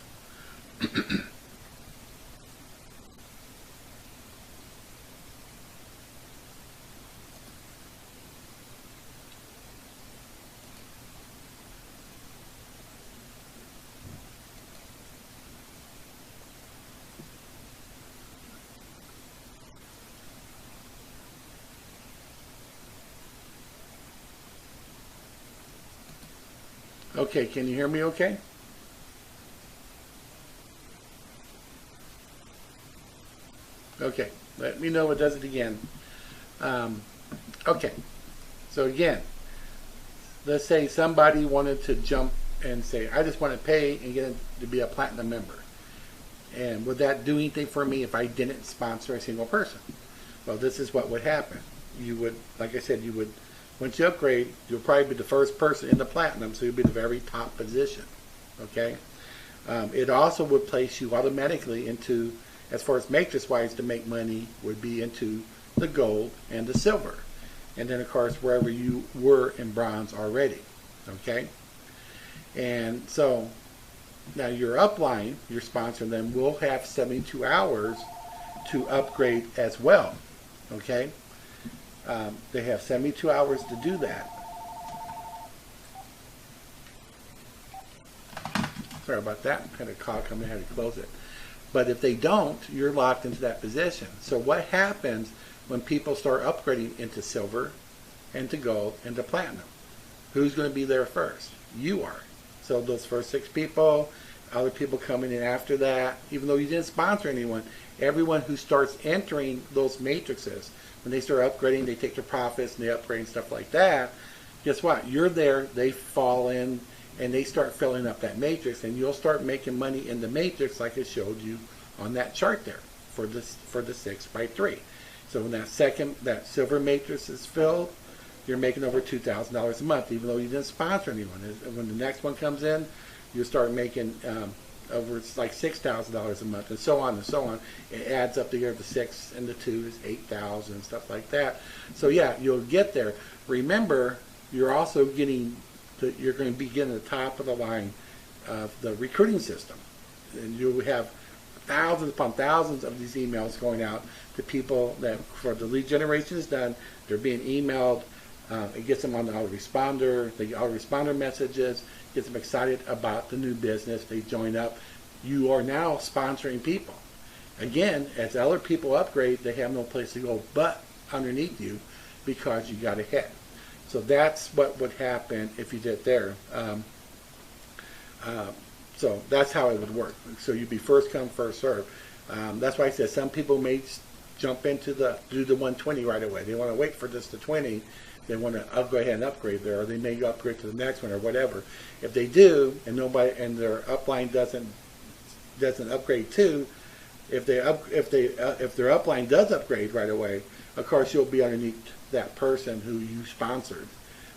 Okay, can you hear me okay? Okay, let me know if it does it again. Okay, so again, let's say somebody wanted to jump and say, I just want to pay and get to be a platinum member. And would that do anything for me if I didn't sponsor a single person? Well, this is what would happen. You would, like I said, once you upgrade, you'll probably be the first person in the platinum, so you'll be the very top position. Okay? It also would place you automatically into, as far as matrix-wise to make money, would be into the gold and the silver. And then, of course, wherever you were in bronze already. Okay? And so, now your upline, your sponsor, then will have 72 hours to upgrade as well. Okay? They have 72 hours to do that. Sorry about that. I had a call coming. I had to close it. But if they don't, you're locked into that position. So what happens when people start upgrading into silver, into gold, into platinum? Who's going to be there first? You are. So those first 6 people, other people coming in after that, even though you didn't sponsor anyone, everyone who starts entering those matrices, when they start upgrading, they take their profits and they upgrade and stuff like that. Guess what? You're there, they fall in, and they start filling up that matrix, and you'll start making money in the matrix like it showed you on that chart there for the 6x3. So when that silver matrix is filled, you're making over $2,000 a month, even though you didn't sponsor anyone. When the next one comes in, you start making over like $6,000 a month, and so on and so on. It adds up to here. The 6 and the 2 is 8,000, stuff like that. So yeah, you'll get there. Remember, you're also you're going to be getting the top of the line of the recruiting system, and you have thousands upon thousands of these emails going out to people that, for the lead generation is done, they're being emailed. It gets them on the autoresponder. The autoresponder messages gets them excited about the new business. They join up. You are now sponsoring people. Again, as other people upgrade, they have no place to go but underneath you because you got ahead. So that's what would happen if you did there. So that's how it would work. So you'd be first come, first serve. That's why I said some people may jump into do the 120 right away. They want to wait for just the 20. They want to go ahead and upgrade there, or they may upgrade to the next one or whatever. If they do, and their upline doesn't upgrade too, if their upline does upgrade right away, of course you'll be underneath that person who you sponsored.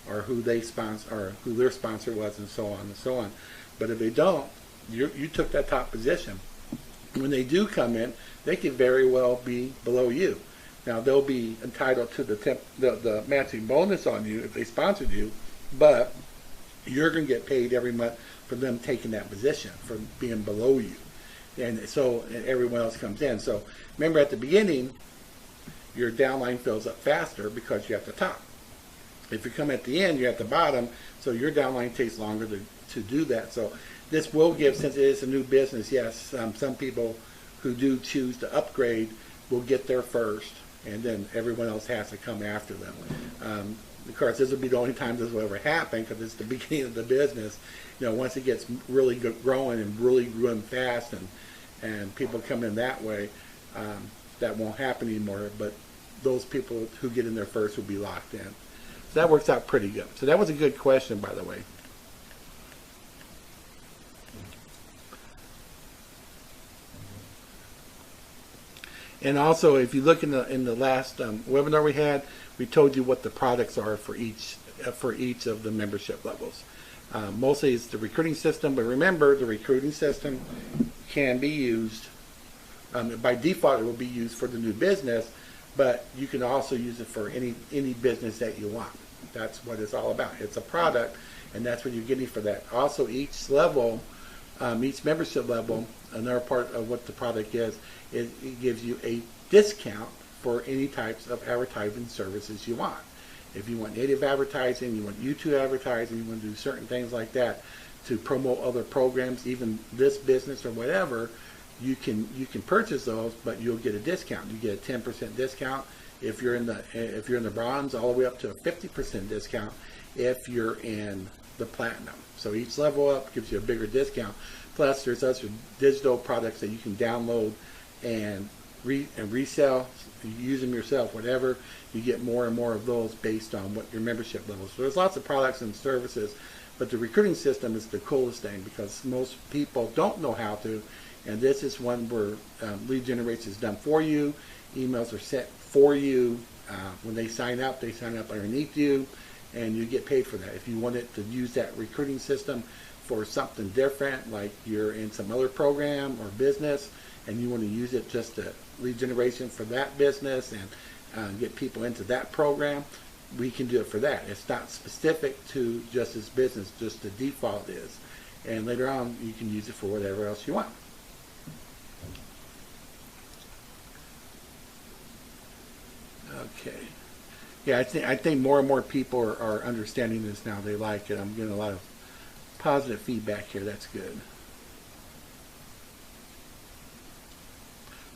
or who they sponsor or who their sponsor was, and so on and so on. But if they don't, you took that top position. When they do come in, they could very well be below you. Now they'll be entitled to the matching bonus on you if they sponsored you, but you're going to get paid every month for them taking that position, for being below you. And so everyone else comes in. So remember, at the beginning, your downline fills up faster because you're at the top. If you come at the end, you're at the bottom, so your downline takes longer to do that. So this will give, since it is a new business, yes, some people who do choose to upgrade will get there first, and then everyone else has to come after them. Of course, this will be the only time this will ever happen because it's the beginning of the business. Once it gets really growing and really growing fast, and people come in that way, that won't happen anymore. But those people who get in there first will be locked in. So that works out pretty good. So that was a good question, by the way. And also, if you look in the last webinar we had, we told you what the products are for each of the membership levels. Mostly it's the recruiting system, but remember, the recruiting system can be used, by default it will be used for the new business, but you can also use it for any business that you want. That's what it's all about. It's a product, and that's what you're getting for that. Also, each level, each membership level, another part of what the product is, it gives you a discount for any types of advertising services you want. If you want native advertising, you want YouTube advertising, you want to do certain things like that to promote other programs, even this business or whatever, you can purchase those, but you'll get a discount. You get a 10% discount if you're in the bronze, all the way up to a 50% discount if you're in the platinum. So each level up gives you a bigger discount. Plus, there's other digital products that you can download and resell, use them yourself, whatever. You get more and more of those based on what your membership level is. So there's lots of products and services, but the recruiting system is the coolest thing because most people don't know how to, and this is one where lead generation is done for you. Emails are sent for you. When they sign up underneath you, and you get paid for that. If you wanted to use that recruiting system for something different, like you're in some other program or business, and you want to use it just to lead generation for that business and get people into that program, we can do it for that. It's not specific to just this business, just the default is. And later on, you can use it for whatever else you want. Okay. Yeah, I think more and more people are understanding this now. They like it. I'm getting a lot of positive feedback here. That's good.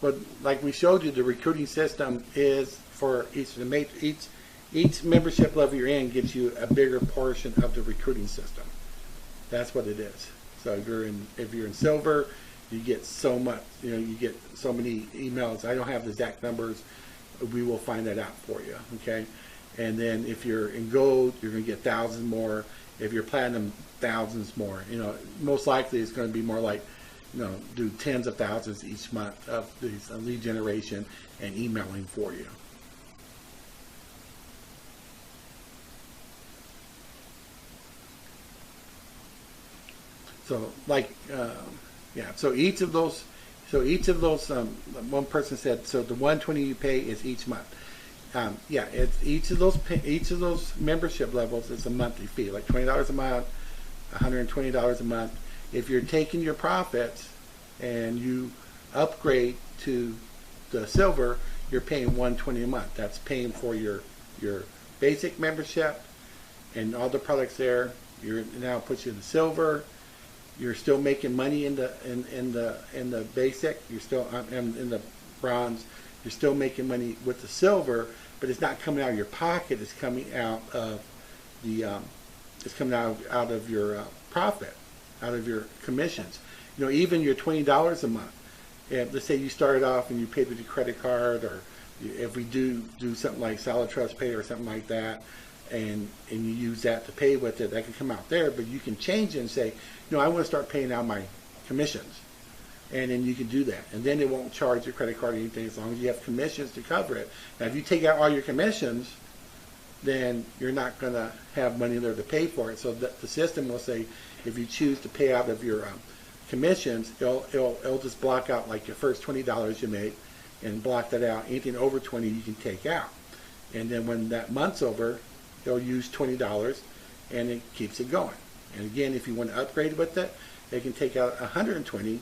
But like we showed you, the recruiting system is for each membership level you're in gives you a bigger portion of the recruiting system. That's what it is. So if you're in silver, you get so much. You get so many emails. I don't have the exact numbers. We will find that out for you. Okay. And then if you're in gold, you're going to get thousands more. If you're platinum, thousands more. Most likely it's going to be more like, do tens of thousands each month of these lead generation and emailing for you. So so each of those, one person said, so the $120 you pay is each month. It's each of those membership levels is a monthly fee, like $20 a month, $120 a month. If you're taking your profits and you upgrade to the silver, you're paying $120 a month. That's paying for your basic membership and all the products there. You're now puts you in the silver. You're still making money in the basic. You're still in the bronze. You're still making money with the silver, but it's not coming out of your pocket. It's coming out of out of your profit, out of your commissions. Even your $20 a month. Let's say you started off and you paid with your credit card, or if we do something like Solid Trust Pay or something like that, and you use that to pay with it, that can come out there. But you can change it and say, I want to start paying out my commissions. And then you can do that. And then it won't charge your credit card or anything as long as you have commissions to cover it. Now, if you take out all your commissions, then you're not going to have money there to pay for it. So the system will say, if you choose to pay out of your commissions, it'll just block out like your first $20 you make, and block that out. Anything over 20 you can take out, and then when that month's over, it'll use $20, and it keeps it going. And again, if you want to upgrade with it, they can take out 120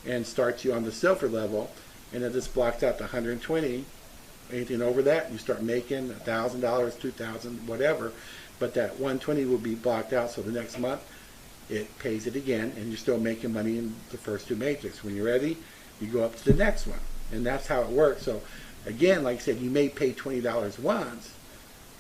and start you on the silver level, and it just blocks out the 120. Anything over that, you start making $1,000, $2,000, whatever, but that 120 will be blocked out, so the next month it pays it again, and you're still making money in the first two matrix. When you're ready, you go up to the next one, and that's how it works. So again, like I said, you may pay $20 once,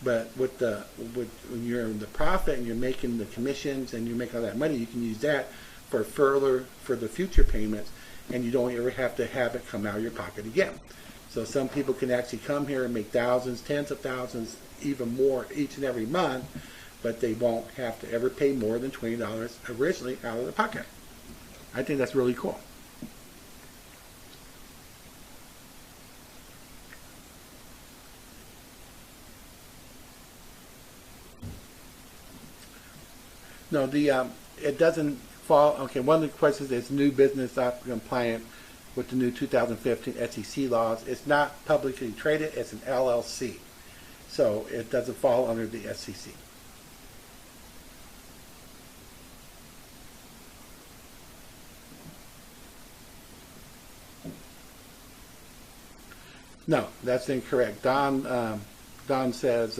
but when you're in the profit and you're making the commissions and you're making all that money, you can use that for the future payments, and you don't ever have to have it come out of your pocket again. So some people can actually come here and make thousands, tens of thousands, even more each and every month, but they won't have to ever pay more than $20 originally out of their pocket. I think that's really cool. No, it doesn't fall. Okay, one of the questions is new business not compliant with the new 2015 SEC laws. It's not publicly traded, it's an LLC. So it doesn't fall under the SEC. No, that's incorrect. Don says,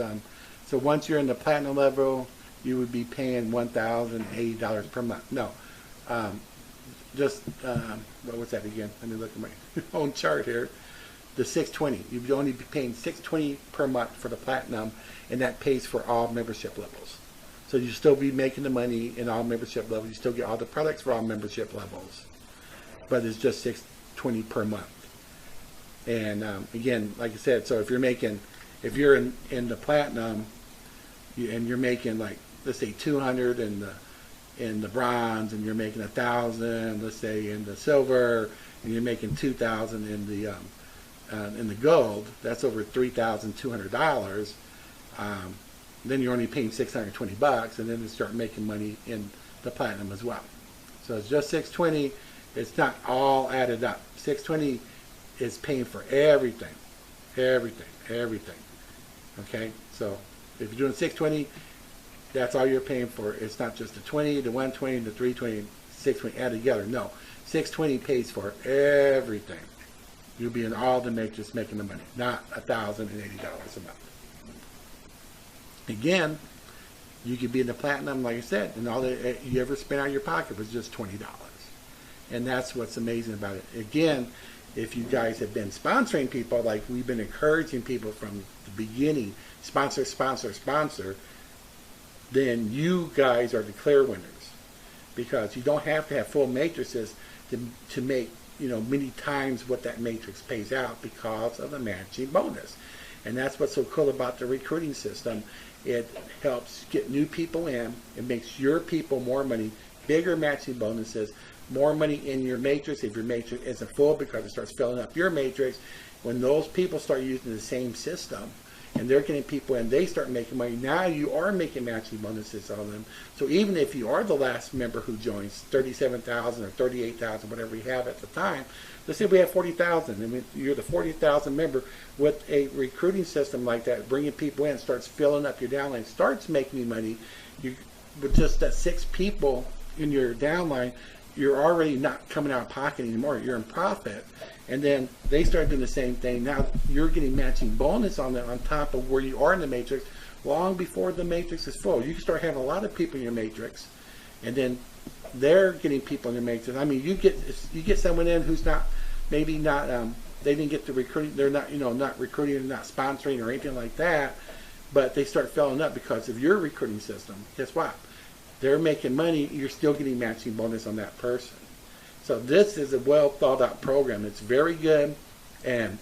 so once you're in the platinum level, you would be paying $1,080 per month. No, what was that again? Let me look at my own chart here. The 620, you'd only be paying $620 per month for the platinum, and that pays for all membership levels. So you still be making the money in all membership levels. You still get all the products for all membership levels, but it's just $620 per month. And again, like I said, so if you're in the platinum, and you're making, like, let's say 200 in the bronze, and you're making 1,000, let's say, in the silver, and you're making 2,000 in the gold, that's over $3,200. Then you're only paying $620, and then you start making money in the platinum as well. So it's just $620. It's not all added up. $620 is paying for everything. Okay, so if you're doing $620, that's all you're paying for. It's not just the 20, the 120, the 320, 620 added together. No, $620 pays for everything. You'll be in all the matrix making the money, not $1,080 a month. Again, you could be in the platinum, like I said, and all that you ever spent out of your pocket was just $20. And that's what's amazing about it. Again, if you guys have been sponsoring people, like we've been encouraging people from the beginning, sponsor, then you guys are the clear winners, because you don't have to have full matrices to make, many times what that matrix pays out because of the matching bonus. And that's what's so cool about the recruiting system. It helps get new people in. It makes your people more money, bigger matching bonuses, more money in your matrix if your matrix isn't full, because it starts filling up your matrix. When those people start using the same system and they're getting people in, they start making money. Now you are making matching bonuses on them. So even if you are the last member who joins, 37,000 or 38,000, whatever you have at the time, let's say we have 40,000, and you're the 40,000 member with a recruiting system like that, bringing people in, starts filling up your downline, starts making you money. With just that 6 people in your downline, you're already not coming out of pocket anymore. You're in profit. And then they start doing the same thing. Now you're getting matching bonus on top of where you are in the matrix long before the matrix is full. You can start having a lot of people in your matrix, and then they're getting people in your matrix. I mean, you get someone in who's they didn't get the recruiting. They're not not recruiting, and not sponsoring or anything like that, but they start filling up because of your recruiting system. Guess what? They're making money. You're still getting matching bonus on that person. So this is a well thought out program. It's very good, and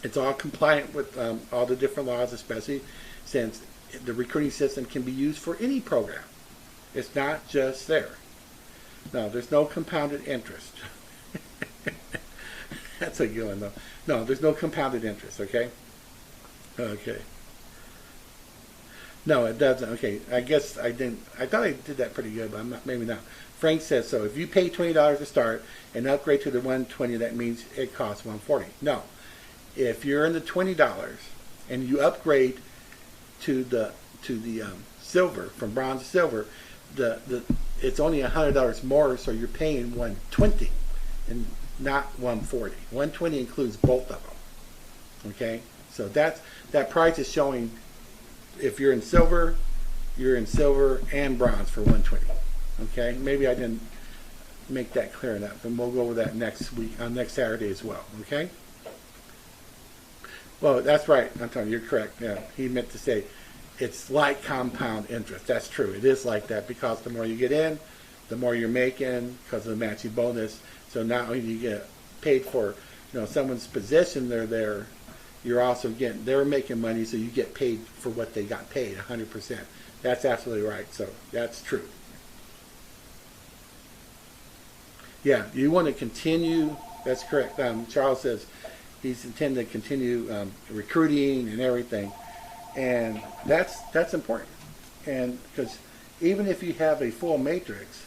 it's all compliant with all the different laws, especially since the recruiting system can be used for any program. It's not just there. No, there's no compounded interest. That's a good one, though. No, there's no compounded interest, okay? Okay. All right, No, it doesn't. Okay, I guess I didn't. I thought I did that pretty good, but I'm not. Maybe not. Frank says so. If you pay $20 to start and upgrade to the 120, that means it costs 140. No, if you're in the $20 and you upgrade to the silver, from bronze to silver, the it's only $100 more, so you're paying 120 and not 140. 120 includes both of them. Okay, so that price is showing. If you're in silver and bronze for 120. Okay, maybe I didn't make that clear enough, and we'll go over that next week on next Saturday as well. Okay. Well, that's right, Antonio. You're correct. Yeah, he meant to say it's like compound interest. That's true. It is like that because the more you get in, the more you're making because of the matching bonus. So not only do you get paid for, someone's position they're there, you're also getting, they're making money, so you get paid for what they got paid, 100%. That's absolutely right. So that's true. Yeah, you want to continue. That's correct. Charles says he's intending to continue recruiting and everything, and that's important. And because even if you have a full matrix,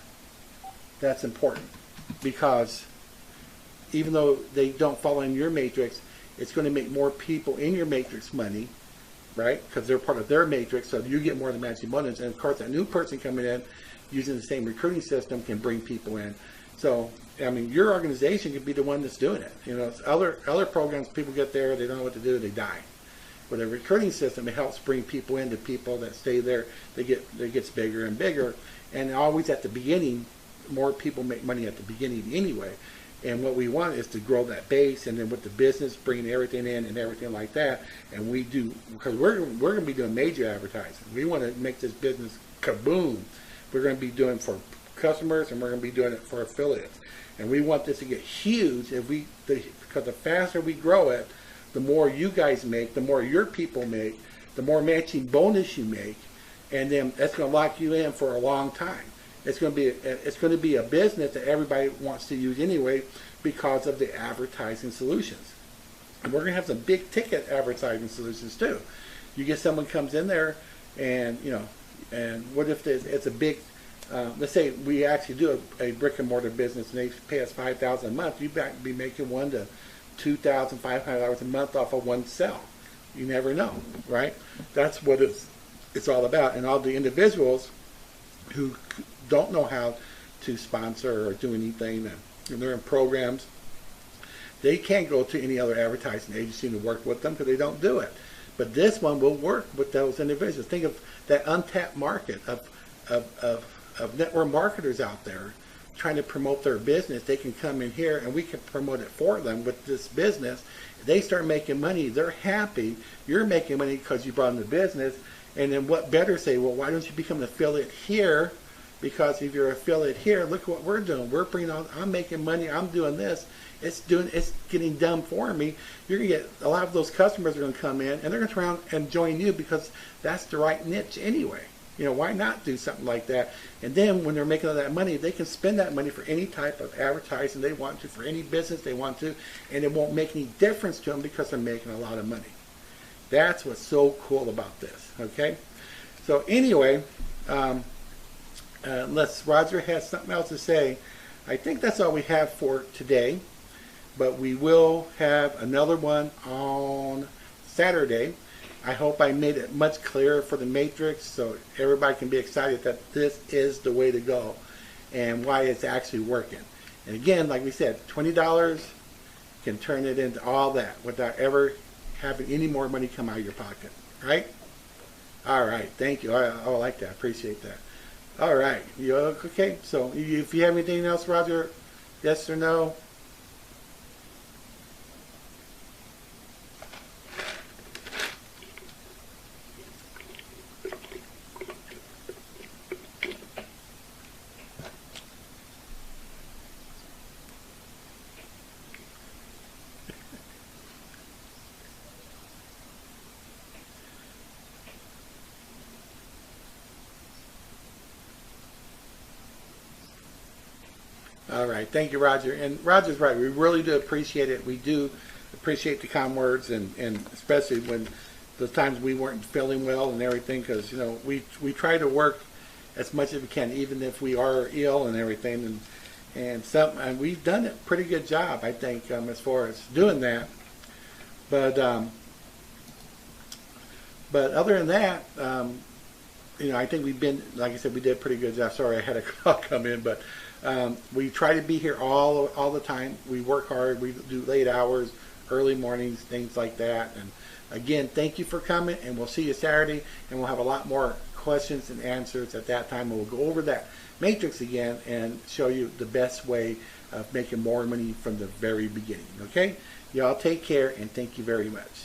that's important because even though they don't fall in your matrix, it's going to make more people in your matrix money, right? Because they're part of their matrix, so you get more of the matching bonus. And of course, that new person coming in using the same recruiting system can bring people in. So, I mean, your organization could be the one that's doing it. It's other programs, people get there, they don't know what to do, they die. With a recruiting system, it helps bring people into people that stay there. It gets bigger and bigger, and always at the beginning, more people make money at the beginning anyway. And what we want is to grow that base, and then with the business, bringing everything in and everything like that. And we do, because we're going to be doing major advertising. We want to make this business kaboom. We're going to be doing it for customers, and we're going to be doing it for affiliates. And we want this to get huge. Because the faster we grow it, the more you guys make, the more your people make, the more matching bonus you make, and then that's going to lock you in for a long time. It's going to be a business that everybody wants to use anyway because of the advertising solutions. And we're going to have some big ticket advertising solutions too. You get someone comes in there, and and what if it's a big, let's say we actually do a brick and mortar business and they pay us $5,000 a month. You might be making $1,000 to $2,500 a month off of one sell. You never know, right? That's what it's all about. And all the individuals who don't know how to sponsor or do anything, and they're in programs, they can't go to any other advertising agency to work with them because they don't do it. But this one will work with those individuals. Think of that untapped market of network marketers out there trying to promote their business. They can come in here and we can promote it for them with this business. They start making money. They're happy. You're making money because you brought in the business. And then what better say, well, why don't you become an affiliate here? Because if you're an affiliate here, look what we're doing. We're bringing on, I'm making money. I'm doing this. It's getting done for me. You're going to get a lot of those customers are going to come in and they're going to turn around and join you because that's the right niche anyway. Why not do something like that? And then when they're making all that money, they can spend that money for any type of advertising they want to, for any business they want to, and it won't make any difference to them because they're making a lot of money. That's what's so cool about this, okay? So anyway, unless Roger has something else to say, I think that's all we have for today. But we will have another one on Saturday. I hope I made it much clearer for the Matrix so everybody can be excited that this is the way to go and why it's actually working. And again, like we said, $20 can turn it into all that without ever having any more money come out of your pocket, right? All right, thank you. I like that. I appreciate that. All right, you okay? So if you have anything else, Roger, yes or no? All right, thank you, Roger. And Roger's right. We really do appreciate it. We do appreciate the kind words, and especially when the times we weren't feeling well and everything, because we try to work as much as we can, even if we are ill and everything, and we've done a pretty good job, I think, as far as doing that. But other than that, I think we've been, like I said, we did a pretty good job. Sorry, I had a call come in, but we try to be here all the time. We work hard. We do late hours, early mornings, things like that. And again, thank you for coming, and we'll see you Saturday, and we'll have a lot more questions and answers at that time. We'll go over that matrix again and show you the best way of making more money from the very beginning. Okay? Y'all take care, and thank you very much.